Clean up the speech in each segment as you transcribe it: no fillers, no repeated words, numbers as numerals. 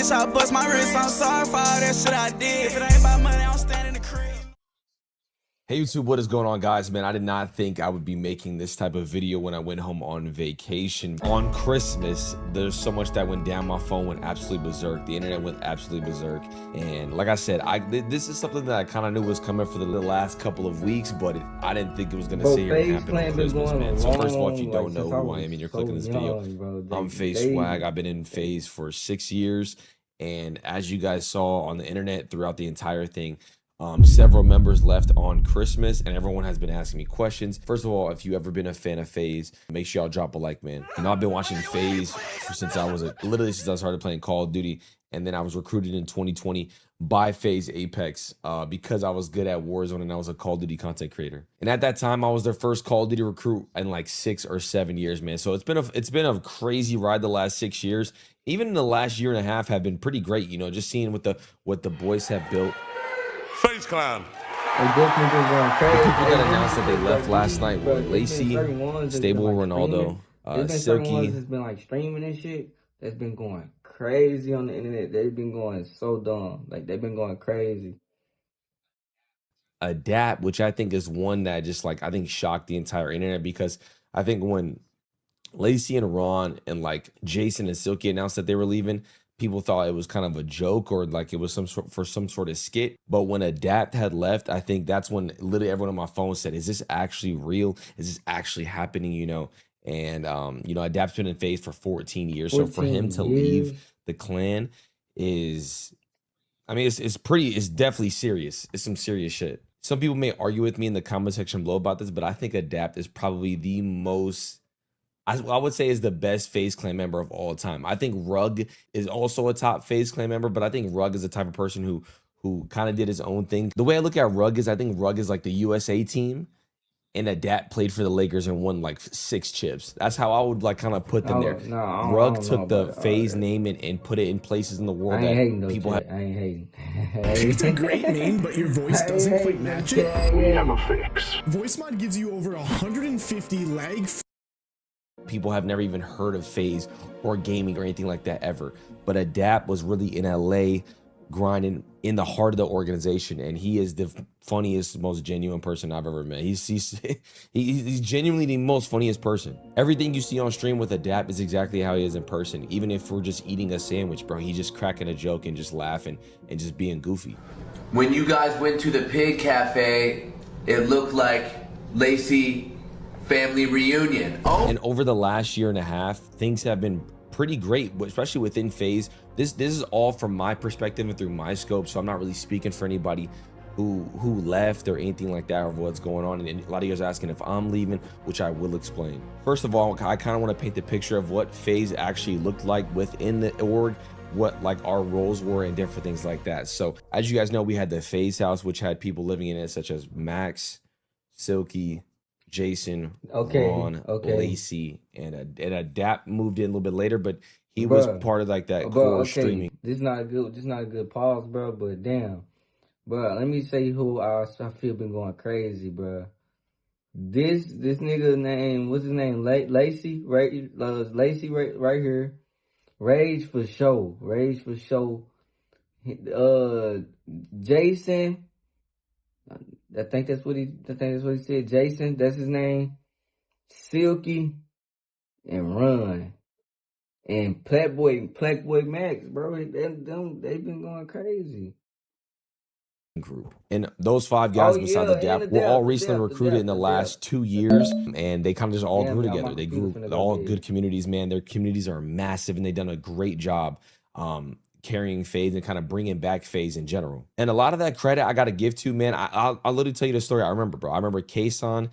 bitch, I bust my wrist. I'm sorry for all that shit I did. If it ain't about money, I'm standing in the crib. Hey YouTube, what is going on, guys? Man, I did not think I would be making this type of video when I went home on vacation. On Christmas, there's so much that went down. My phone went absolutely berserk. The internet went absolutely berserk. And like I said, this is something that I kind of knew was coming for the last couple of weeks, but I didn't think it was going to sit here and happen on Christmas, man. So first of all, if you don't know who I am and you're clicking this video, I'm Faze Swag. I've been in Faze for 6 years. And as you guys saw on the internet throughout the entire thing, several members left on Christmas, and everyone has been asking me questions. First of all, if you ever been a fan of Faze, make sure y'all drop a like, man. You know, I've been watching Faze since I was literally since I started playing Call of Duty, and then I was recruited in 2020 by Faze Apex because I was good at Warzone and I was a Call of Duty content creator. And at that time, I was their first Call of Duty recruit in like 6 or 7 years, man. So it's been a crazy ride the last 6 years. Even in the last year and a half have been pretty great. You know, just seeing what the boys have built. Face Clan. The people that announced that they left last night were Lacey, Stable Ronaldo, Silky. Has been like streaming and shit. That's been going crazy on the internet. They've been going so dumb. Like they've been going crazy. Adapt, which I think is one that just like I think shocked the entire internet, because I think when Lacey and Ron and like Jason and Silky announced that they were leaving, people thought it was kind of a joke or like it was some sort of skit. But when Adapt had left, I think that's when literally everyone on my phone said, is this actually real? Is this actually happening? You know, and you know, Adapt's been in Faze for 14 years. So for him to leave the clan is, I mean, it's definitely serious. It's some serious shit. Some people may argue with me in the comment section below about this, but I think Adapt is probably the most, I would say, is the best Faze clan member of all time. I think Rug is also a top Faze clan member, but I think Rug is the type of person who kind of did his own thing. The way I look at Rug is I think Rug is like the USA team, and Adapt played for the Lakers and won like 6 chips. That's how I would like kind of put them there. Rug took the Faze name and put it in places in the world that people have. I ain't hating. It's a great name, but your voice doesn't quite match it. We have a fix. Voice mod gives you over 150 lag. People have never even heard of Faze or gaming or anything like that ever. But Adapt was really in LA grinding in the heart of the organization, and he is the funniest, most genuine person I've ever met. He's genuinely the most funniest person. Everything you see on stream with Adapt is exactly how he is in person. Even if we're just eating a sandwich, bro, he's just cracking a joke and just laughing and just being goofy. When you guys went to the Pig Cafe, it looked like Lacey family reunion. Oh. And over the last year and a half, things have been pretty great, especially within Faze. This is all from my perspective and through my scope, so I'm not really speaking for anybody who left or anything like that or what's going on. And a lot of you guys are asking if I'm leaving, which I will explain. First of all, I kind of want to paint the picture of what Faze actually looked like within the org, what like our roles were and different things like that. So as you guys know, we had the Faze house, which had people living in it such as Max, Silky, Jason, Ron, Lacey, and Adapt moved in a little bit later, but he was part of like that core streaming. This is not a good pause, bro. But damn, bro, let me say who I feel been going crazy, bro. This nigga name, what's his name? Lacey, right? Lacey right here. Rage for show. Jason. I think that's what he said. Jason, that's his name. Silky and Run. And PlaqueBoyMax, bro. They've been going crazy. Group. And those 5 guys besides Adapt were all recently recruited in the last 2 years, and they kind of just all grew together. They grew all good communities, man. Their communities are massive, and they've done a great job carrying Faze and kind of bringing back Faze in general. And a lot of that credit I got to give to, man, I'll literally tell you the story I remember, bro. I remember Kason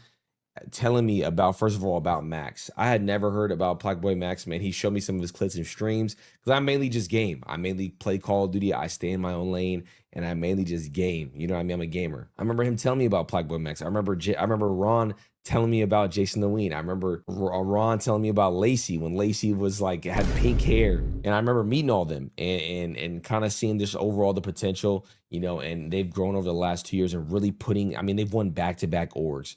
telling me about, first of all, about Max. I had never heard about PlaqueBoyMax, man. He showed me some of his clips and streams, because I mainly just game. I mainly play Call of Duty. I stay in my own lane, and I mainly just game. You know what I mean? I'm a gamer. I remember him telling me about PlaqueBoyMax. I remember Ron telling me about Jason the Ween. I remember Ron telling me about Lacey when Lacey was like, had pink hair. And I remember meeting all them and kind of seeing this overall the potential, you know, and they've grown over the last 2 years and really putting, I mean, they've won back-to-back orgs.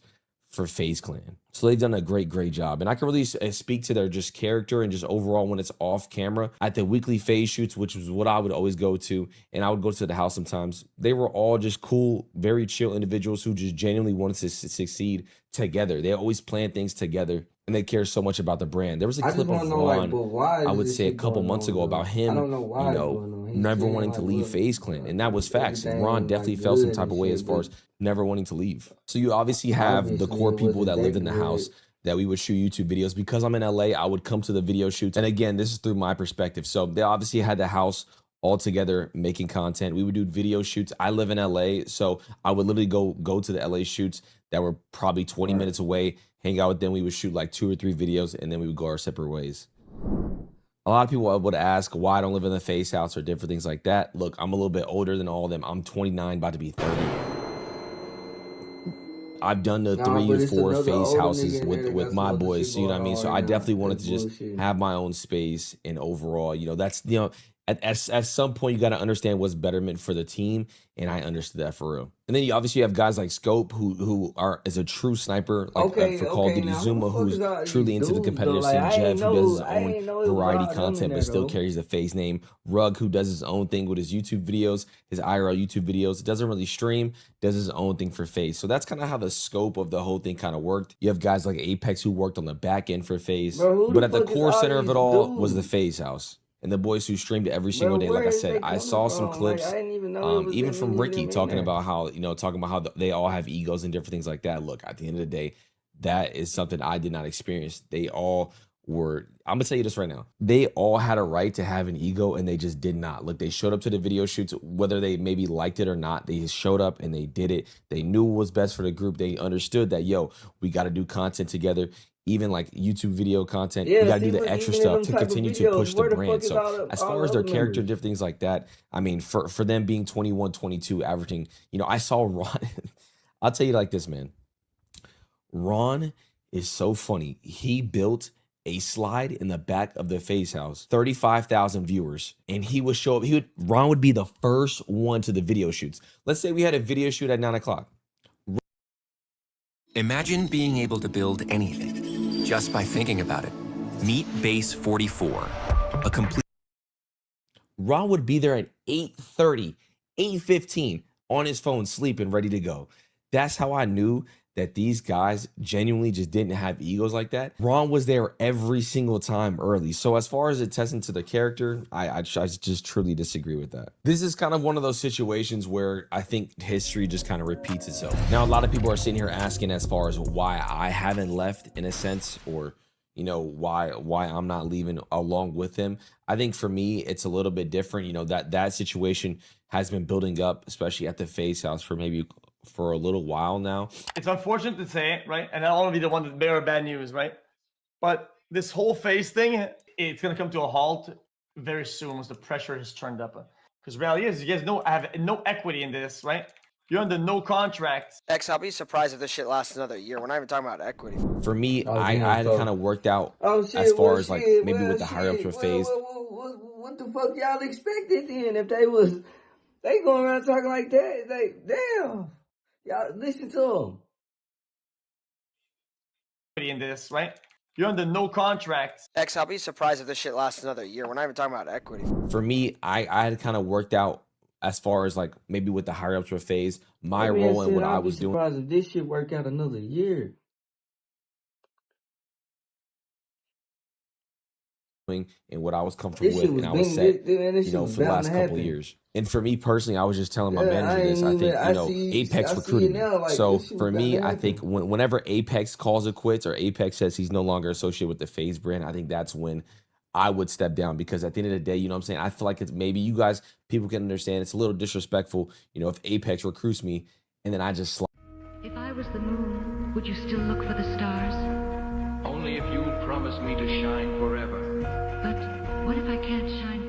for Faze Clan. So they've done a great job. And I can really speak to their just character and just overall when it's off camera. At the weekly Faze shoots, which was what I would always go to, and I would go to the house sometimes, they were all just cool, very chill individuals who just genuinely wanted to succeed together. They always plan things together, and they care so much about the brand. There was a clip of Ron, I would say a couple months ago, about him, never wanting to leave Faze Clan. And that was facts. And Ron definitely felt some type of way as far as never wanting to leave. So you obviously have the core people that lived in the house that we would shoot YouTube videos. Because I'm in LA, I would come to the video shoots. And again, this is through my perspective. So they obviously had the house all together making content. We would do video shoots. I live in LA, so I would literally go to the LA shoots that were probably 20 minutes away, hang out with them. We would shoot like 2 or 3 videos, and then we would go our separate ways. A lot of people would ask why I don't live in the Faze house or different things like that. Look, I'm a little bit older than all of them. I'm 29, about to be 30. I've done the 3 or 4 Faze houses with my boys, you know what I mean? So I definitely wanted to just have my own space, and overall, you know, that's, you know, at some point you got to understand what's betterment for the team, and I understood that for real. And then you obviously have guys like Scope who is a true sniper, like for Call of Duty, Zuma, who's truly into the competitive scene, Jeff, who does his own variety content but still carries the Faze name, Rug, who does his own thing with his YouTube videos, his IRL YouTube videos, doesn't really stream, does his own thing for Faze. So that's kind of how the scope of the whole thing kind of worked. You have guys like Apex who worked on the back end for Faze, but at the core center of it all was the Faze house. And the boys who streamed every single day, like I said, I saw some clips, even from Ricky talking about how, they all have egos and different things like that. Look, at the end of the day, that is something I did not experience. They all were, I'm gonna tell you this right now, they all had a right to have an ego, and they just did not. Look, they showed up to the video shoots, whether they maybe liked it or not, they just showed up and they did it. They knew what was best for the group. They understood that, yo, we got to do content together. Even like YouTube video content, you gotta do the extra stuff to continue to push the brand. So as far as their character, different things like that, I mean, for them being 21, 22, averaging, you know, I saw Ron. I'll tell you like this, man. Ron is so funny. He built a slide in the back of the Faze house, 35,000 viewers, and he would show up. Ron would be the first one to the video shoots. Let's say we had a video shoot at 9 o'clock. Imagine being able to build anything just by thinking about it. Meet Base 44, a complete... Ron would be there at 8:30, 8:15 on his phone, sleeping, ready to go. That's how I knew that these guys genuinely just didn't have egos like that. Ron was there every single time early. So as far as attesting to the character, I just truly disagree with that. This is kind of one of those situations where I think history just kind of repeats itself. Now, a lot of people are sitting here asking as far as why I haven't left, in a sense, or, you know, why I'm not leaving along with him. I think for me, it's a little bit different. You know, that situation has been building up, especially at the Faze house, for a little while now. It's unfortunate to say, right? And I don't want to be the one that bear bad news, right? But this whole Faze thing, it's going to come to a halt very soon once the pressure has turned up. Because reality is, you guys have no equity in this, right? You're under no contract. X, I'll be surprised if this shit lasts another year. We're not even talking about equity. For me, I had kind of worked out as far as like maybe with the higher ups for Faze. What the fuck y'all expected then? If they going around talking like that, like, damn. Y'all listen to them. In this, right? You're under no contract. X, I'll be surprised if this shit lasts another year. We're not even talking about equity. For me, I had kind of worked out as far as like maybe with the higher ups for Faze, my role and what I was doing. Surprised if this shit work out another year. And what I was comfortable with, and I was set, you know, for the last couple of years. And for me personally, I was just telling my manager this. I think, you know, Apex recruited me. So for me, I think whenever Apex calls it quits or Apex says he's no longer associated with the Faze brand, I think that's when I would step down. Because at the end of the day, you know what I'm saying? I feel like it's maybe you guys, people can understand it's a little disrespectful, you know, if Apex recruits me and then I just slide. If I was the moon, would you still look for the stars? Only if you would promise me to shine forever. But what if I can't shine